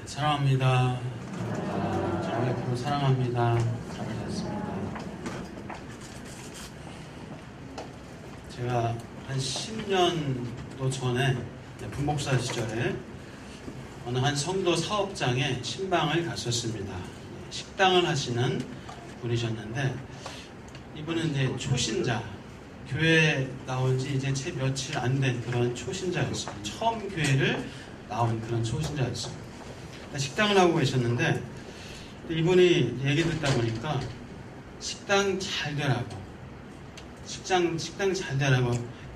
사랑합니다. 저희 앞으로 사랑합니다. 잘하셨습니다. 제가 한 10년도 전에 분목사 시절에 어느 한 성도 사업장에 신방을 갔었습니다. 식당을 하시는 분이셨는데 이분은 이제 초신자, 교회에 나온 지 이제 채 며칠 안 된 그런 초신자였어요. 처음 교회를 나온 그런 초신자였어요. 식당을 하고 계셨는데 이분이 얘기 듣다 보니까 식당 잘 되라고 식당 잘 되라고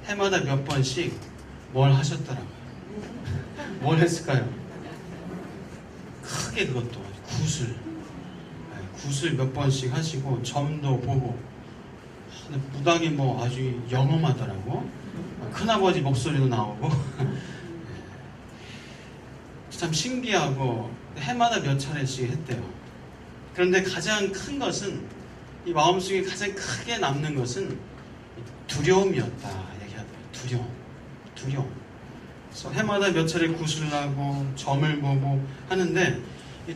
해마다 몇 번씩 뭘 하셨더라고요. 뭘 했을까요? 크게 그것도 굿을 몇 번씩 하시고 점도 보고 무당이 뭐 아주 영험하더라고. 큰아버지 목소리도 나오고 참 신기하고 해마다 몇 차례씩 했대요. 그런데 가장 큰 것은 이 마음속에 가장 크게 남는 것은 두려움이었다 얘기하더라고요. 두려움. 그래서 해마다 몇 차례 굿을 하고 점을 보고 하는데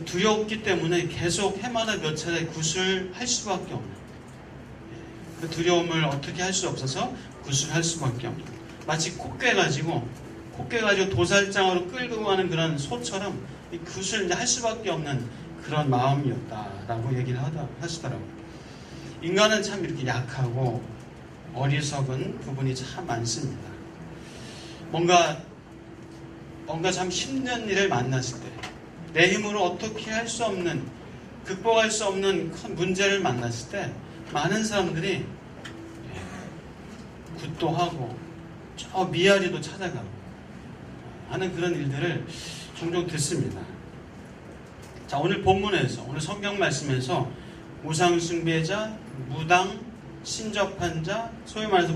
두렵기 때문에 계속 해마다 몇 차례 굿을 할 수밖에 없는 그 두려움을 어떻게 할 수 없어서 굿을 할 수밖에 없는 마치 코 깨가지고 도살장으로 끌고 가는 그런 소처럼 이 굿을 이제 할 수밖에 없는 그런 마음이었다라고 얘기를 하시더라고요. 인간은 참 이렇게 약하고 어리석은 부분이 참 많습니다. 뭔가 참 힘든 일을 만났을 때, 내 힘으로 어떻게 할 수 없는, 극복할 수 없는 큰 문제를 만났을 때 많은 사람들이 굿도 하고 저 미아리도 찾아가고 하는 그런 일들을 종종 듣습니다. 자, 오늘 본문에서, 오늘 성경 말씀에서 우상숭배자, 무당, 신접한 자, 소위 말해서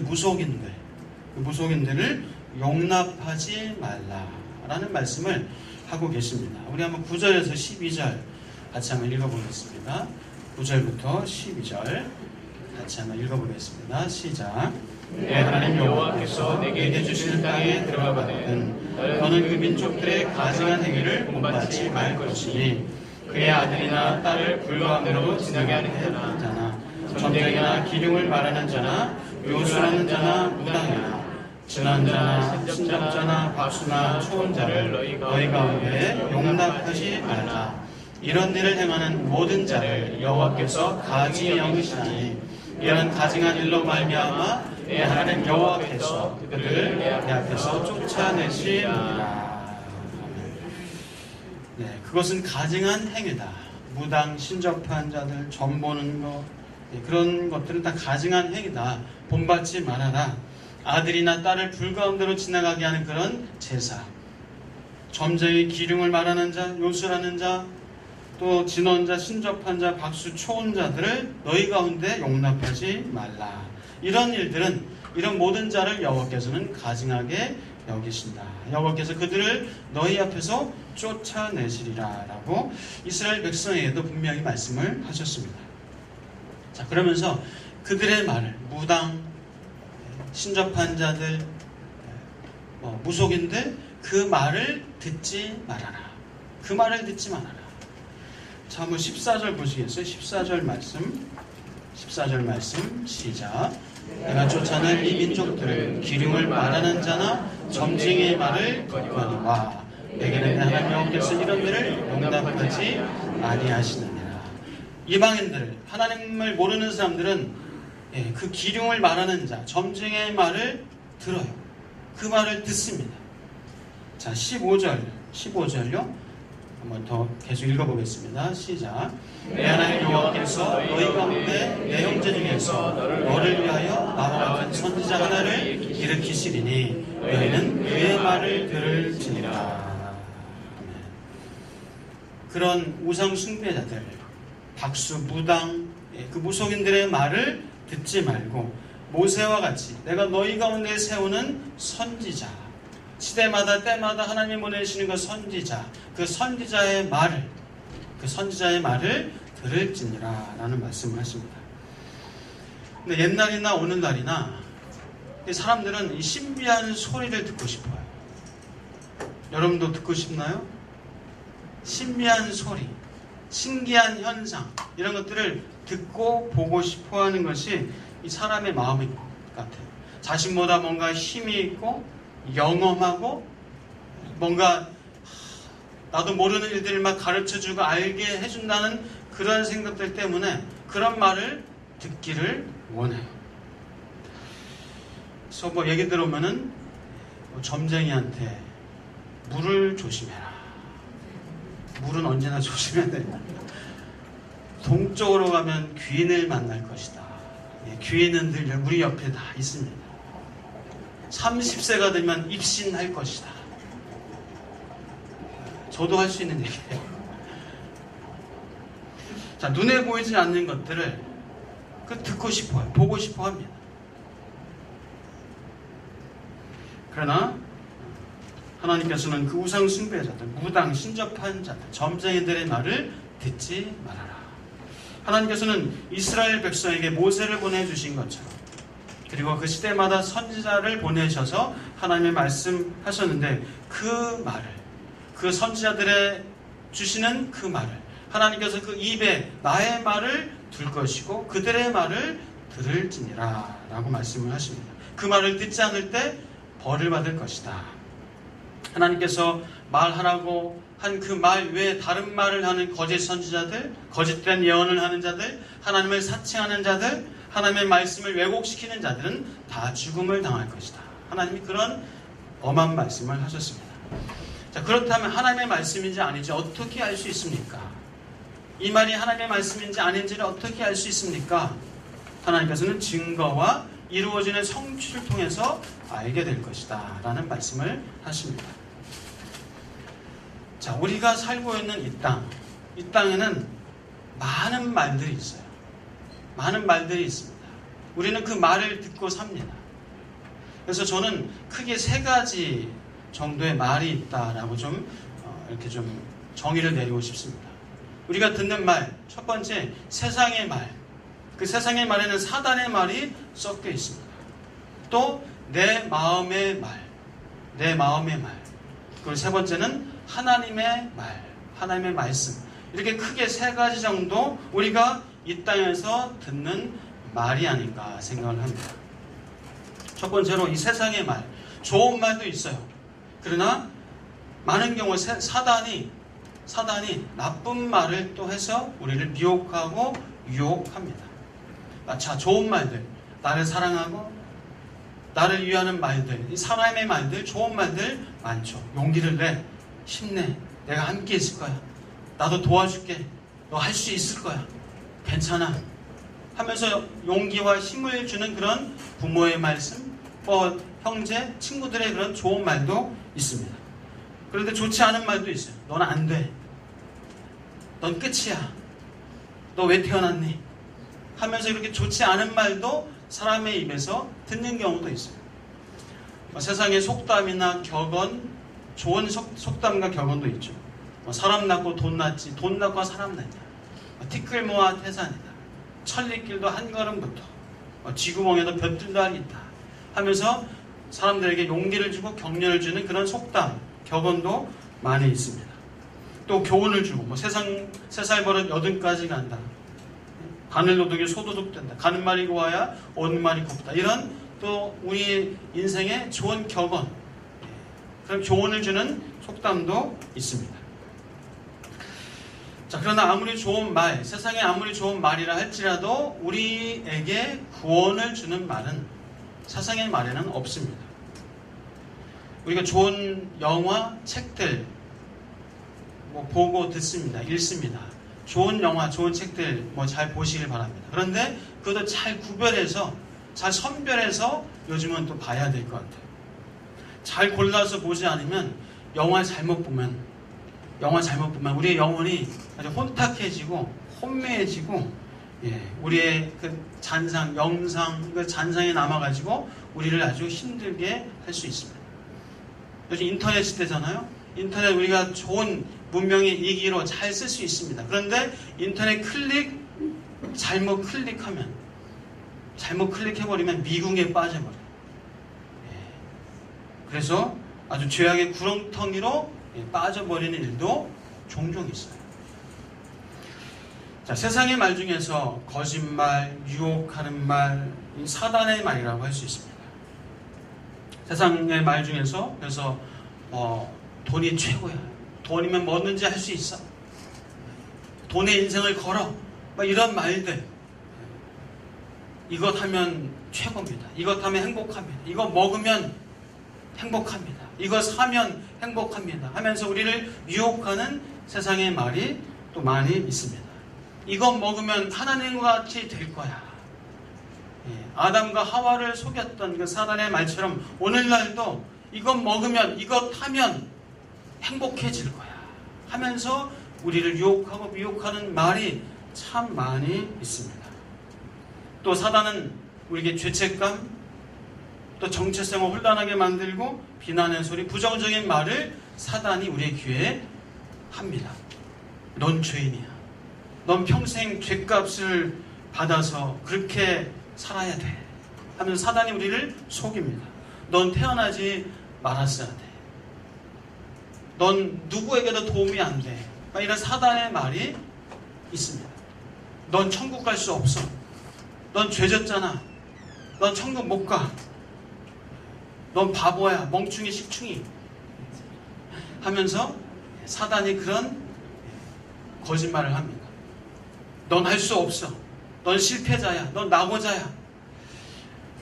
무속인들을 용납하지 말라라는 말씀을 하고 계십니다. 우리 한번 9절에서 12절 같이 한번 읽어보겠습니다. 9절부터 12절 같이 한번 읽어보겠습니다. 시작. 내 하나님 여호와께서 내게 주시는 땅에 들어가거든 너는 그 민족들의 가증한 행위를 본받지 말 것이니 그의 아들이나 딸을 불가함대로 지나게 하는 자나 점쟁이나 기륭을 말하는 자나 요술하는 자나 무당이나 진언자나 신접자나 박수나 초혼자를 너희 가운데 용납하지 말라. 이런 일을 행하는 모든 자를 여호와께서 가증히 여기시나니 이런 가증한 일로 말미암아 내 하나님 여호와께서 그들을 내 앞에서 쫓아내시리라. 네, 그것은 가증한 행위다. 무당, 신접한 자들, 점 보는 것, 그런 것들은 다 가증한 행위다. 본받지 말아라. 아들이나 딸을 불가운데로 지나가게 하는 그런 제사, 점쟁이, 기륭을 말하는 자, 요술하는 자, 또 진언자, 신접한 자, 박수, 초혼자들을 너희 가운데 용납하지 말라. 이런 일들은, 이런 모든 자를 여호와께서는 가증하게 여기신다. 여호와께서 그들을 너희 앞에서 쫓아내시리라 라고 이스라엘 백성에게도 분명히 말씀을 하셨습니다. 자, 그러면서 그들의 말을, 무당, 신접한 자들, 무속인들, 그 말을 듣지 말아라. 그 말을 듣지 말아라. 자, 한번 14절 보시겠어요? 14절 말씀 시작. 내가 쫓아낼 이 민족들은 기륭을 말하는 자나 점쟁이의 말을 거니와 내게는 내 하나님 여호와께서 이런 일을 용납하지 아니하시느니라. 이방인들, 하나님을 모르는 사람들은 그 기륭을 말하는 자, 점쟁이의 들어요. 그 말을 듣습니다. 자, 15절요. 한번 더 계속 읽어보겠습니다. 시작. 내 하나님 여호와께서 너희 가운데 내 형제 중에서 너를 위하여 나와 같은 선지자 하나를 일으키시리니 너희는 그의 말을 들을지니라. 그런 우상 숭배자들, 박수, 무당, 그 무속인들의 말을 듣지 말고 모세와 같이 내가 너희 가운데 세우는 선지자, 시대마다 때마다 하나님 보내시는 그 선지자, 그 선지자의 말을 들을지니라 라는 말씀을 하십니다. 근데 옛날이나 오늘날이나 사람들은 이 신비한 소리를 듣고 싶어요. 여러분도 듣고 싶나요? 신비한 소리, 신기한 현상 이런 것들을 듣고 보고 싶어 하는 것이 이 사람의 마음인 것 같아요. 자신보다 뭔가 힘이 있고 영험하고 뭔가 나도 모르는 일들을 막 가르쳐주고 알게 해준다는 그런 생각들 때문에 그런 말을 듣기를 원해요. 그래서 뭐 얘기 들어보면은 점쟁이한테 물을 조심해라. 물은 언제나 조심해야 된다. 동쪽으로 가면 귀인을 만날 것이다. 귀인은 늘 우리 옆에 다 있습니다. 30세가 되면 입신할 것이다. 저도 할 수 있는 얘기예요. 자, 눈에 보이지 않는 것들을 듣고 싶어요. 보고 싶어 합니다. 그러나 하나님께서는 그 우상 숭배자들, 무당, 신접한 자들, 점쟁이들의 말을 듣지 말아라. 하나님께서는 이스라엘 백성에게 모세를 보내주신 것처럼 그리고 그 시대마다 선지자를 보내셔서 하나님의 말씀하셨는데 그 말을, 그 선지자들의 주시는 그 말을 하나님께서 그 입에 나의 말을 둘 것이고 그들의 말을 들을지니라 라고 말씀을 하십니다. 그 말을 듣지 않을 때 벌을 받을 것이다. 하나님께서 말하라고 한 그 말 외에 다른 말을 하는 거짓 선지자들, 거짓된 예언을 하는 자들, 하나님을 사칭하는 자들, 하나님의 말씀을 왜곡시키는 자들은 다 죽음을 당할 것이다. 하나님이 그런 엄한 말씀을 하셨습니다. 자, 그렇다면 하나님의 말씀인지 아닌지 어떻게 알 수 있습니까? 이 말이 하나님의 말씀인지 아닌지를 어떻게 알 수 있습니까? 하나님께서는 증거와 이루어지는 성취를 통해서 알게 될 것이다 라는 말씀을 하십니다. 자, 우리가 살고 있는 이 땅에는 많은 말들이 있어요. 많은 말들이 있습니다. 우리는 그 말을 듣고 삽니다. 그래서 저는 크게 3가지 정도의 말이 있다라고 이렇게 좀 정의를 내리고 싶습니다. 우리가 듣는 말, 첫 번째 세상의 말. 그 세상의 말에는 사단의 말이 섞여 있습니다. 또 내 마음의 말, 내 마음의 말. 그리고 3번째는 하나님의 말, 하나님의 말씀. 이렇게 크게 3가지 정도 우리가 이 땅에서 듣는 말이 아닌가 생각을 합니다. 첫 번째로 이 세상의 말, 좋은 말도 있어요. 그러나 많은 경우 사단이 나쁜 말을 또 해서 우리를 미혹하고 유혹합니다. 자, 좋은 말들, 나를 사랑하고 나를 위하는 말들, 이 사람의 말들, 좋은 말들 많죠. 용기를 내, 힘내, 내가 함께 있을 거야, 나도 도와줄게, 너 할 수 있을 거야, 괜찮아 하면서 용기와 힘을 주는 그런 부모의 말씀, 형제, 친구들의 그런 좋은 말도 있습니다. 그런데 좋지 않은 말도 있어요. 넌 안 돼, 넌 끝이야, 너 왜 태어났니 하면서 이렇게 좋지 않은 말도 사람의 입에서 듣는 경우도 있어요. 세상의 속담이나 격언, 좋은 속담과 격언도 있죠. 사람 낳고 돈 낳지, 돈 낳고 사람 낳냐, 티끌 모아 태산이다, 천리길도 한 걸음부터, 쥐구멍에도 볕들도 하겠다 하면서 사람들에게 용기를 주고 격려를 주는 그런 속담, 격언도 많이 있습니다. 또 교훈을 주고 세상 3살 버릇 80까지 간다, 바늘도둑이 소도둑 된다, 가는 말이 고와야 오는 말이 곱다, 이런 또 우리 인생의 좋은 격언, 그런 교훈을 주는 속담도 있습니다. 자, 그러나 아무리 좋은 말, 세상에 아무리 좋은 말이라 할지라도 우리에게 구원을 주는 말은 세상의 말에는 없습니다. 우리가 좋은 영화, 책들 보고 듣습니다, 읽습니다. 좋은 영화, 좋은 책들 잘 보시길 바랍니다. 그런데 그것도 잘 구별해서, 잘 선별해서 요즘은 또 봐야 될 것 같아요. 잘 골라서 보지 않으면 영화 잘못 보면 우리의 영혼이 아주 혼탁해지고 혼미해지고, 우리의 그 잔상, 영상, 그 잔상에 남아가지고 우리를 아주 힘들게 할 수 있습니다. 요즘 인터넷 시대잖아요. 인터넷 우리가 좋은 문명의 이기로 잘 쓸 수 있습니다. 그런데 인터넷 잘못 클릭해버리면 미궁에 빠져버려요. 그래서 아주 죄악의 구렁텅이로 빠져버리는 일도 종종 있어요. 자, 세상의 말 중에서 거짓말, 유혹하는 말, 이 사단의 말이라고 할 수 있습니다. 세상의 말 중에서 그래서 돈이 최고야. 돈이면 뭐든지 할 수 있어. 돈에 인생을 걸어. 막 이런 말들. 이것 하면 최고입니다. 이것 하면 행복합니다. 이거 먹으면 행복합니다. 이거 사면 행복합니다. 하면서 우리를 유혹하는 세상의 말이 또 많이 있습니다. 이것 먹으면 하나님과 같이 될 거야. 아담과 하와를 속였던 그 사단의 말처럼 오늘날도 이것 먹으면, 이것 하면 행복해질 거야 하면서 우리를 유혹하고 미혹하는 말이 참 많이 있습니다. 또 사단은 우리에게 죄책감, 또 정체성을 혼란하게 만들고 비난의 소리, 부정적인 말을 사단이 우리의 귀에 합니다. 넌 죄인이야. 넌 평생 죄값을 받아서 그렇게 살아야 돼 하면서 사단이 우리를 속입니다. 넌 태어나지 말았어야 돼. 넌 누구에게도 도움이 안 돼. 이런 사단의 말이 있습니다. 넌 천국 갈 수 없어. 넌 죄졌잖아. 넌 천국 못 가. 넌 바보야. 멍충이 식충이 하면서 사단이 그런 거짓말을 합니다. 넌 할 수 없어. 넌 실패자야. 넌 낙오자야.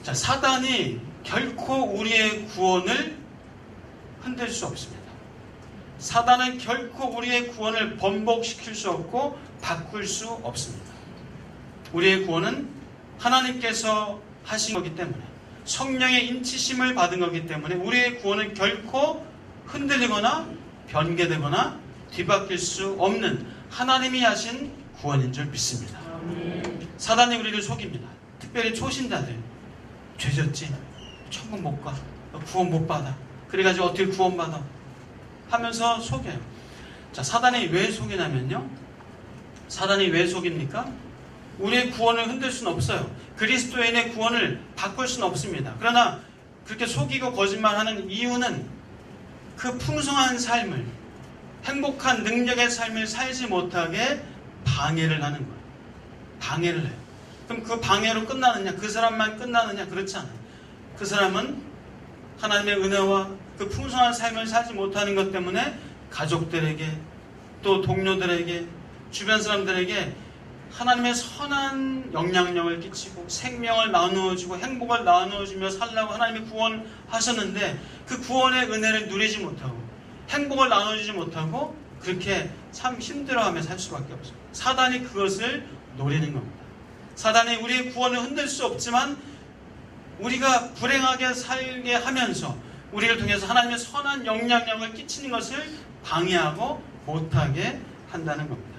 자, 사단이 결코 우리의 구원을 흔들 수 없습니다. 사단은 결코 우리의 구원을 번복시킬 수 없고 바꿀 수 없습니다. 우리의 구원은 하나님께서 하신 거기 때문에, 성령의 인치심을 받은 거기 때문에 우리의 구원은 결코 흔들리거나 변개되거나 뒤바뀔 수 없는 하나님이 하신 구원인 줄 믿습니다. 사단이 우리를 속입니다. 특별히 초신자들. 죄졌지? 천국 못 가. 구원 못 받아. 그래가지고 어떻게 구원받아? 하면서 속여요. 자, 사단이 왜 속이냐면요. 사단이 왜 속입니까? 우리의 구원을 흔들 수는 없어요. 그리스도인의 구원을 바꿀 수는 없습니다. 그러나 그렇게 속이고 거짓말하는 이유는 그 풍성한 삶을, 행복한 능력의 삶을 살지 못하게 방해를 하는 거예요. 방해를 해요. 그럼 그 방해로 끝나느냐? 그 사람만 끝나느냐? 그렇지 않아요. 그 사람은 하나님의 은혜와 그 풍성한 삶을 살지 못하는 것 때문에 가족들에게, 또 동료들에게, 주변 사람들에게 하나님의 선한 영향력을 끼치고 생명을 나누어주고 행복을 나누어주며 살라고 하나님이 구원하셨는데 그 구원의 은혜를 누리지 못하고 행복을 나눠주지 못하고 그렇게 참 힘들어하며 살 수밖에 없어요. 사단이 그것을 노리는 겁니다. 사단이 우리의 구원을 흔들 수 없지만 우리가 불행하게 살게 하면서 우리를 통해서 하나님의 선한 영향력을 끼치는 것을 방해하고 못하게 한다는 겁니다.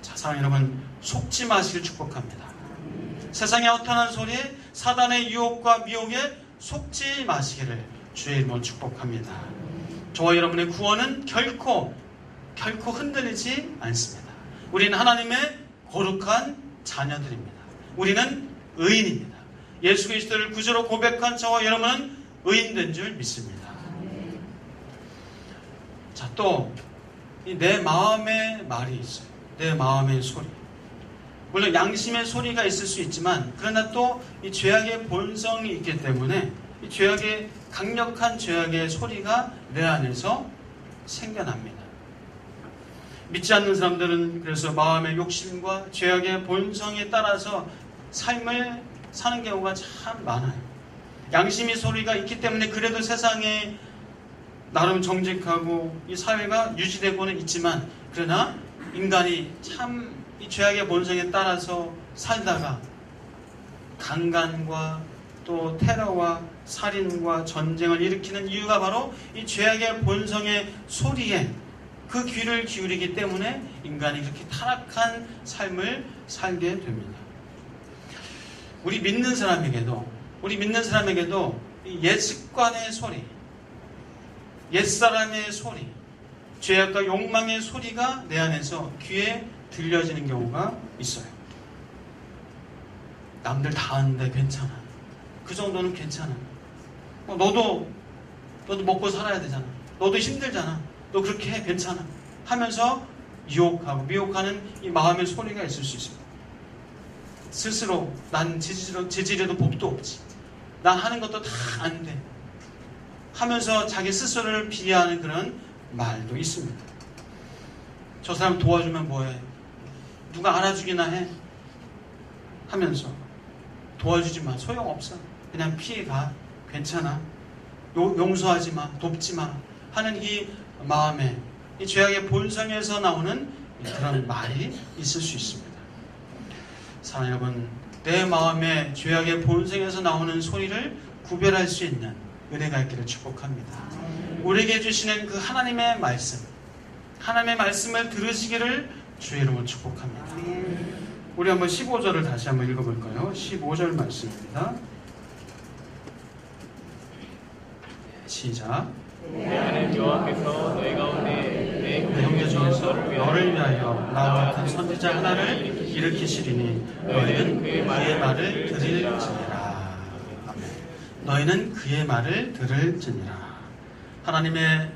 자, 사랑하는 여러분, 속지 마시길 축복합니다. 세상의 허탄한 소리에 사단의 유혹과 미혹에 속지 마시기를 주의 이름으로 축복합니다. 저와 여러분의 구원은 결코 흔들리지 않습니다. 우리는 하나님의 거룩한 자녀들입니다. 우리는 의인입니다. 예수 그리스도를 구주로 고백한 저와 여러분은 의인된 줄 믿습니다. 자, 또 내 마음의 말이 있어요. 내 마음의 소리. 물론 양심의 소리가 있을 수 있지만 그러나 또 이 죄악의 본성이 있기 때문에 이 죄악의 강력한 죄악의 소리가 내 안에서 생겨납니다. 믿지 않는 사람들은 그래서 마음의 욕심과 죄악의 본성에 따라서 삶을 사는 경우가 참 많아요. 양심의 소리가 있기 때문에 그래도 세상에 나름 정직하고 이 사회가 유지되고는 있지만 그러나 인간이 참 이 죄악의 본성에 따라서 살다가 강간과 또 테러와 살인과 전쟁을 일으키는 이유가 바로 이 죄악의 본성의 소리에 그 귀를 기울이기 때문에 인간이 그렇게 타락한 삶을 살게 됩니다. 우리 믿는 사람에게도 이 옛습관의 소리, 옛사람의 소리, 죄악과 욕망의 소리가 내 안에서 귀에 들려지는 경우가 있어요. 남들 다 하는데 괜찮아. 그 정도는 괜찮아. 너도 먹고 살아야 되잖아. 너도 힘들잖아. 너 그렇게 해. 괜찮아. 하면서 유혹하고 미혹하는 이 마음의 소리가 있을 수 있습니다. 스스로 난 재질에도 복도 없지, 난 하는 것도 다 안 돼 하면서 자기 스스로를 비하하는 그런 말도 있습니다. 저 사람 도와주면 뭐해, 누가 알아주기나 해 하면서 도와주지 마, 소용없어, 그냥 피해가, 괜찮아, 용서하지 마, 돕지 마 하는 이 마음에, 이 죄악의 본성에서 나오는 그런 말이 있을 수 있습니다. 사랑하는 여러분, 내 마음에 죄악의 본성에서 나오는 소리를 구별할 수 있는 은혜가 있기를 축복합니다. 우리에게 주시는 그 하나님의 말씀, 하나님의 말씀을 들으시기를 주의 이름으로 축복합니다. 우리 한번 15절을 다시 한번 읽어볼까요? 15절 말씀입니다. 시작. 내 하나님 여호와께서 너희 가운데 내 형제 중에서 너를 위하여 나와 같은 선지자 하나를 일으키시리니 너희는 그의 말을 들을지니라. 아멘. 너희는 그의 말을 들을지니라. 하나님의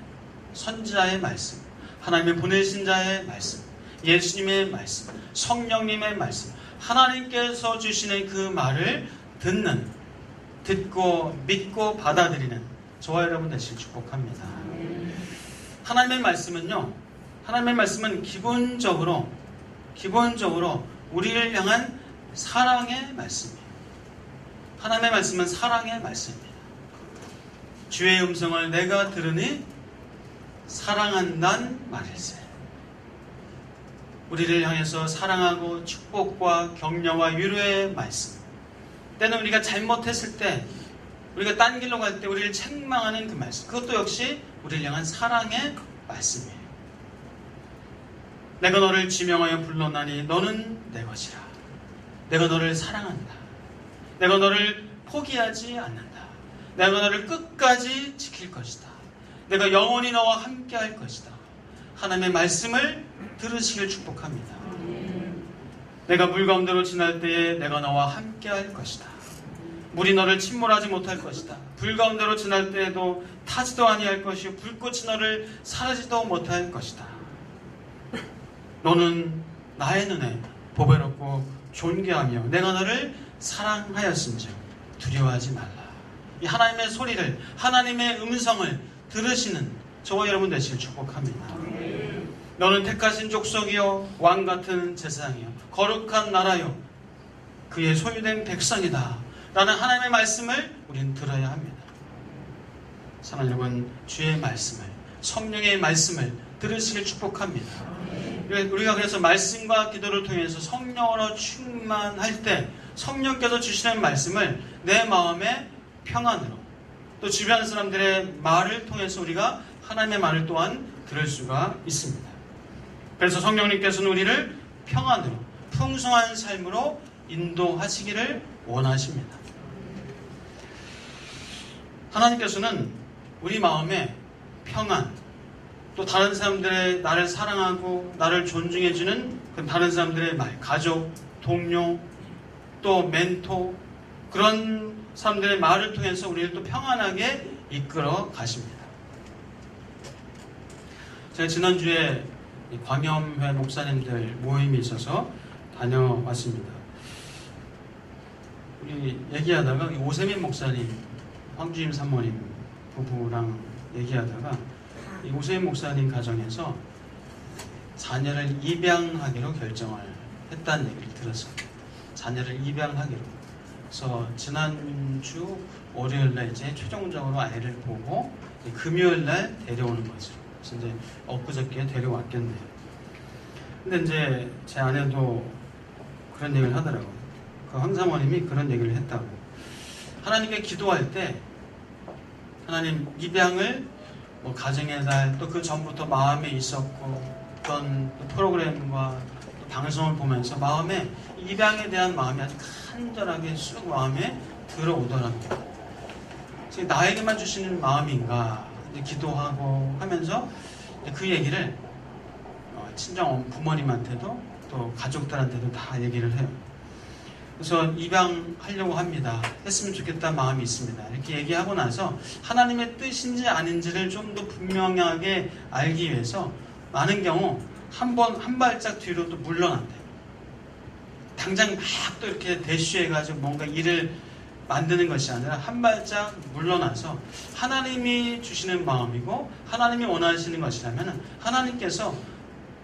선지자의 말씀, 하나님의 보내신 자의 말씀, 예수님의 말씀, 성령님의 말씀, 하나님께서 주시는 그 말을 듣고 믿고 받아들이는 저와 여러분 되시길 축복합니다. 하나님의 말씀은요, 하나님의 말씀은 기본적으로 우리를 향한 사랑의 말씀이에요. 하나님의 말씀은 사랑의 말씀입니다. 주의 음성을 내가 들으니 사랑한단 말일세. 우리를 향해서 사랑하고 축복과 격려와 위로의 말씀. 때는 우리가 잘못했을 때, 우리가 딴 길로 갈 때 우리를 책망하는 그 말씀, 그것도 역시 우리를 향한 사랑의 말씀이에요. 내가 너를 지명하여 불렀나니 너는 내 것이라. 내가 너를 사랑한다. 내가 너를 포기하지 않는다. 내가 너를 끝까지 지킬 것이다. 내가 영원히 너와 함께 할 것이다. 하나님의 말씀을 들으시길 축복합니다. 내가 물 가운데로 지날 때에 내가 너와 함께 할 것이다. 물이 너를 침몰하지 못할 것이다. 불 가운데로 지날 때에도 타지도 아니할 것이요 불꽃이 너를 사르지도 못할 것이다. 너는 나의 눈에 보배롭고 존귀하며 내가 너를 사랑하였음즉 두려워하지 말라. 이 하나님의 소리를, 하나님의 음성을 들으시는 저와 여러분 되시길 축복합니다. 너는 택하신 족속이요 왕같은 제사장이요 거룩한 나라요 그의 소유된 백성이다 라는 하나님의 말씀을 우리는 들어야 합니다. 사랑하는 여러분, 주의 말씀을, 성령의 말씀을 들으시길 축복합니다. 우리가 그래서 말씀과 기도를 통해서 성령으로 충만할 때 성령께서 주시는 말씀을 내 마음의 평안으로, 또 주변 사람들의 말을 통해서 우리가 하나님의 말을 또한 들을 수가 있습니다. 그래서 성령님께서는 우리를 평안으로, 풍성한 삶으로 인도하시기를 원하십니다. 하나님께서는 우리 마음에 평안, 또 다른 사람들의 나를 사랑하고 나를 존중해주는 그 다른 사람들의 말, 가족, 동료, 또 멘토, 그런 사람들의 말을 통해서 우리를 또 평안하게 이끌어 가십니다. 제가 지난주에 광염회 목사님들 모임이 있어서 다녀왔습니다. 우리 얘기하다가 오세민 목사님, 황주임 사모님 부부랑 얘기하다가 이 오세민 목사님 가정에서 자녀를 입양하기로 결정을 했다는 얘기를 들었어요. 자녀를 입양하기로. 그래서 지난주 월요일날 이제 최종적으로 아이를 보고 금요일날 데려오는 거죠. 그래서 이제 엊그저께 데려왔겠네요. 근데 이제 제 아내도 그런 얘기를 하더라고요. 그 황사모님이 그런 얘기를 했다고. 하나님께 기도할 때 하나님 입양을 뭐 가정의 달, 또 그 전부터 마음에 있었고 어떤 프로그램과 또 방송을 보면서 마음에 입양에 대한 마음이 아주 간절하게 쑥 마음에 들어오더랍니다. 나에게만 주시는 마음인가 기도하고 하면서 그 얘기를 친정 부모님한테도 또 가족들한테도 다 얘기를 해요. 그래서 입양하려고 합니다. 했으면 좋겠다는 마음이 있습니다. 이렇게 얘기하고 나서 하나님의 뜻인지 아닌지를 좀 더 분명하게 알기 위해서 많은 경우 한 발짝 뒤로 또 물러난대. 당장 막 또 이렇게 대쉬해가지고 뭔가 일을 만드는 것이 아니라 한 발짝 물러나서 하나님이 주시는 마음이고 하나님이 원하시는 것이라면 하나님께서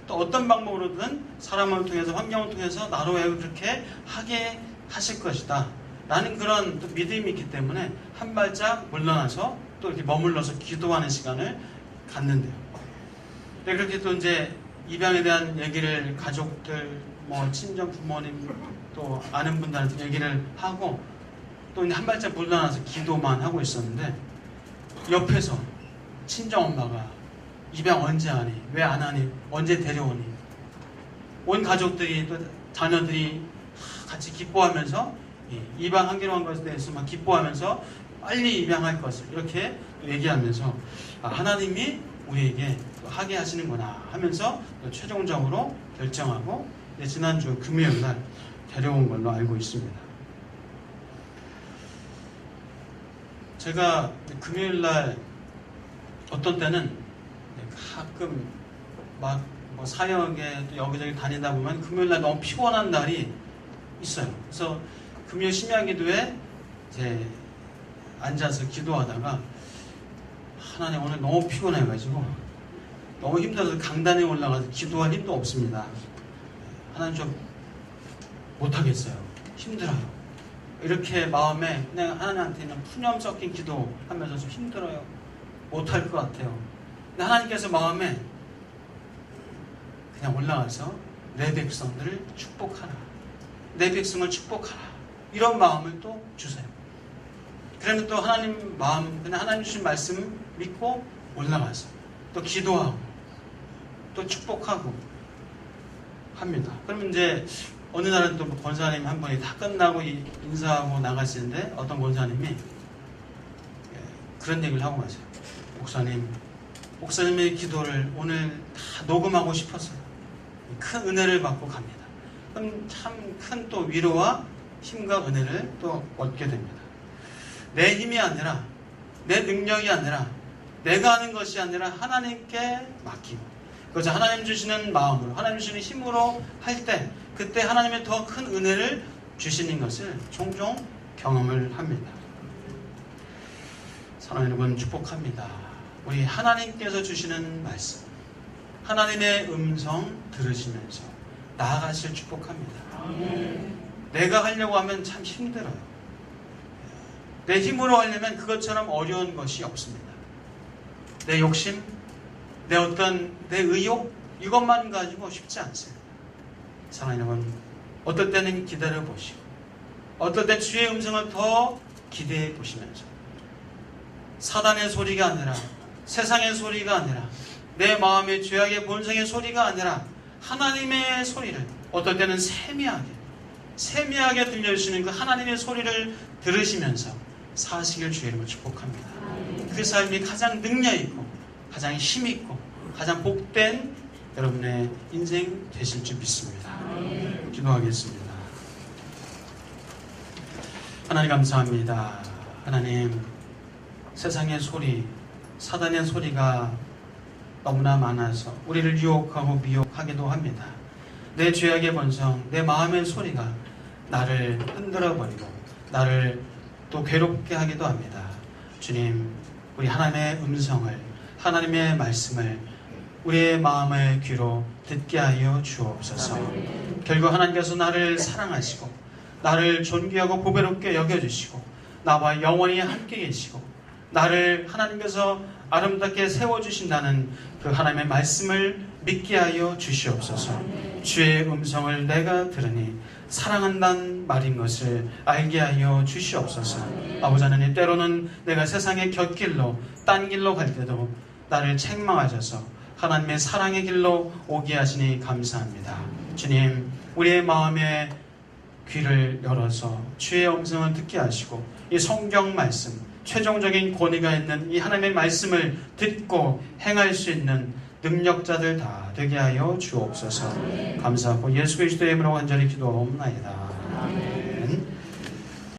또 어떤 방법으로든 사람을 통해서 환경을 통해서 나로 하여금 그렇게 하게 하실 것이다 라는 그런 또 믿음이 있기 때문에 한 발짝 물러나서 또 이렇게 머물러서 기도하는 시간을 갖는데요. 네, 그렇게 또 이제 입양에 대한 얘기를 가족들, 뭐 친정 부모님 또 아는 분들한테 얘기를 하고 또 이제 한 발짝 물러나서 기도만 하고 있었는데 옆에서 친정 엄마가 입양 언제 하니? 왜 안 하니? 언제 데려오니? 온 가족들이 또 자녀들이 같이 기뻐하면서 입양하기로 한 것에 대해서 막 기뻐하면서 빨리 입양할 것을 이렇게 얘기하면서 하나님이 우리에게 하게 하시는구나 하면서 최종적으로 결정하고 지난주 금요일 날 데려온 걸로 알고 있습니다. 제가 금요일 날 어떤 때는 가끔 막 뭐 사역에 또 여기저기 다니다 보면 금요일 날 너무 피곤한 날이 있어요. 그래서 금요 심야 기도에 이제 앉아서 기도하다가 하나님 오늘 너무 피곤해가지고 너무 힘들어서 강단에 올라가서 기도할 힘도 없습니다. 하나님 좀 못하겠어요. 힘들어요. 이렇게 마음에 그냥 하나님한테 그냥 푸념 섞인 기도하면서 좀 힘들어요. 못할 것 같아요. 근데 하나님께서 마음에 그냥 올라가서 내 백성들을 축복하라. 내 백성을 축복하라. 이런 마음을 또 주세요. 그러면 또 하나님 마음, 그냥 하나님 주신 말씀 믿고 올라가서 또 기도하고 또 축복하고 합니다. 그러면 이제 어느 날은 또 권사님 한 분이 다 끝나고 인사하고 나가시는데 어떤 권사님이 그런 얘기를 하고 가세요. 목사님의 기도를 오늘 다 녹음하고 싶었어요. 큰 은혜를 받고 갑니다. 그럼 참 큰 또 위로와 힘과 은혜를 또 얻게 됩니다. 내 힘이 아니라 내 능력이 아니라 내가 하는 것이 아니라 하나님께 맡기고 그것을 하나님 주시는 마음으로 하나님 주시는 힘으로 할 때 그때 하나님의 더 큰 은혜를 주시는 것을 종종 경험을 합니다. 사랑하는 여러분 축복합니다. 우리 하나님께서 주시는 말씀 하나님의 음성 들으시면서 나아가실 축복합니다. 내가 하려고 하면 참 힘들어요. 내 힘으로 하려면 그것처럼 어려운 것이 없습니다. 내 욕심, 내 의욕 이것만 가지고 쉽지 않습니다. 사랑하는 여러분 어떨 때는 기다려 보시고 어떨 때 주의 음성을 더 기대해 보시면서 사단의 소리가 아니라 세상의 소리가 아니라 내 마음의 죄악의 본성의 소리가 아니라 하나님의 소리를 어떨 때는 세미하게 들려주시는 그 하나님의 소리를 들으시면서 사시길 주의 이름으로 축복합니다. 그 삶이 가장 능력있고 가장 힘있고 가장 복된 여러분의 인생 되실 줄 믿습니다. 기도하겠습니다. 하나님 감사합니다. 하나님 세상의 소리 사단의 소리가 너무나 많아서 우리를 유혹하고 미혹하기도 합니다. 내 죄악의 본성 내 마음의 소리가 나를 흔들어버리고 나를 또 괴롭게 하기도 합니다. 주님 우리 하나님의 음성을 하나님의 말씀을 우리의 마음의 귀로 듣게 하여 주옵소서. 결국 하나님께서 나를 사랑하시고 나를 존귀하고 보배롭게 여겨주시고 나와 영원히 함께 계시고 나를 하나님께서 아름답게 세워주신다는 그 하나님의 말씀을 믿게 하여 주시옵소서. 주의 음성을 내가 들으니 사랑한다는 말인 것을 알게 하여 주시옵소서. 아버지 하나님 때로는 내가 세상의 곁길로 딴 길로 갈 때도 나를 책망하셔서 하나님의 사랑의 길로 오게 하시니 감사합니다. 주님 우리의 마음에 귀를 열어서 주의 음성을 듣게 하시고 이 성경 말씀 최종적인 권위가 있는 이 하나님의 말씀을 듣고 행할 수 있는 능력자들 다 되게 하여 주옵소서. 감사하고 예수 그리스도의 이름으로 간절히 기도하옵나이다.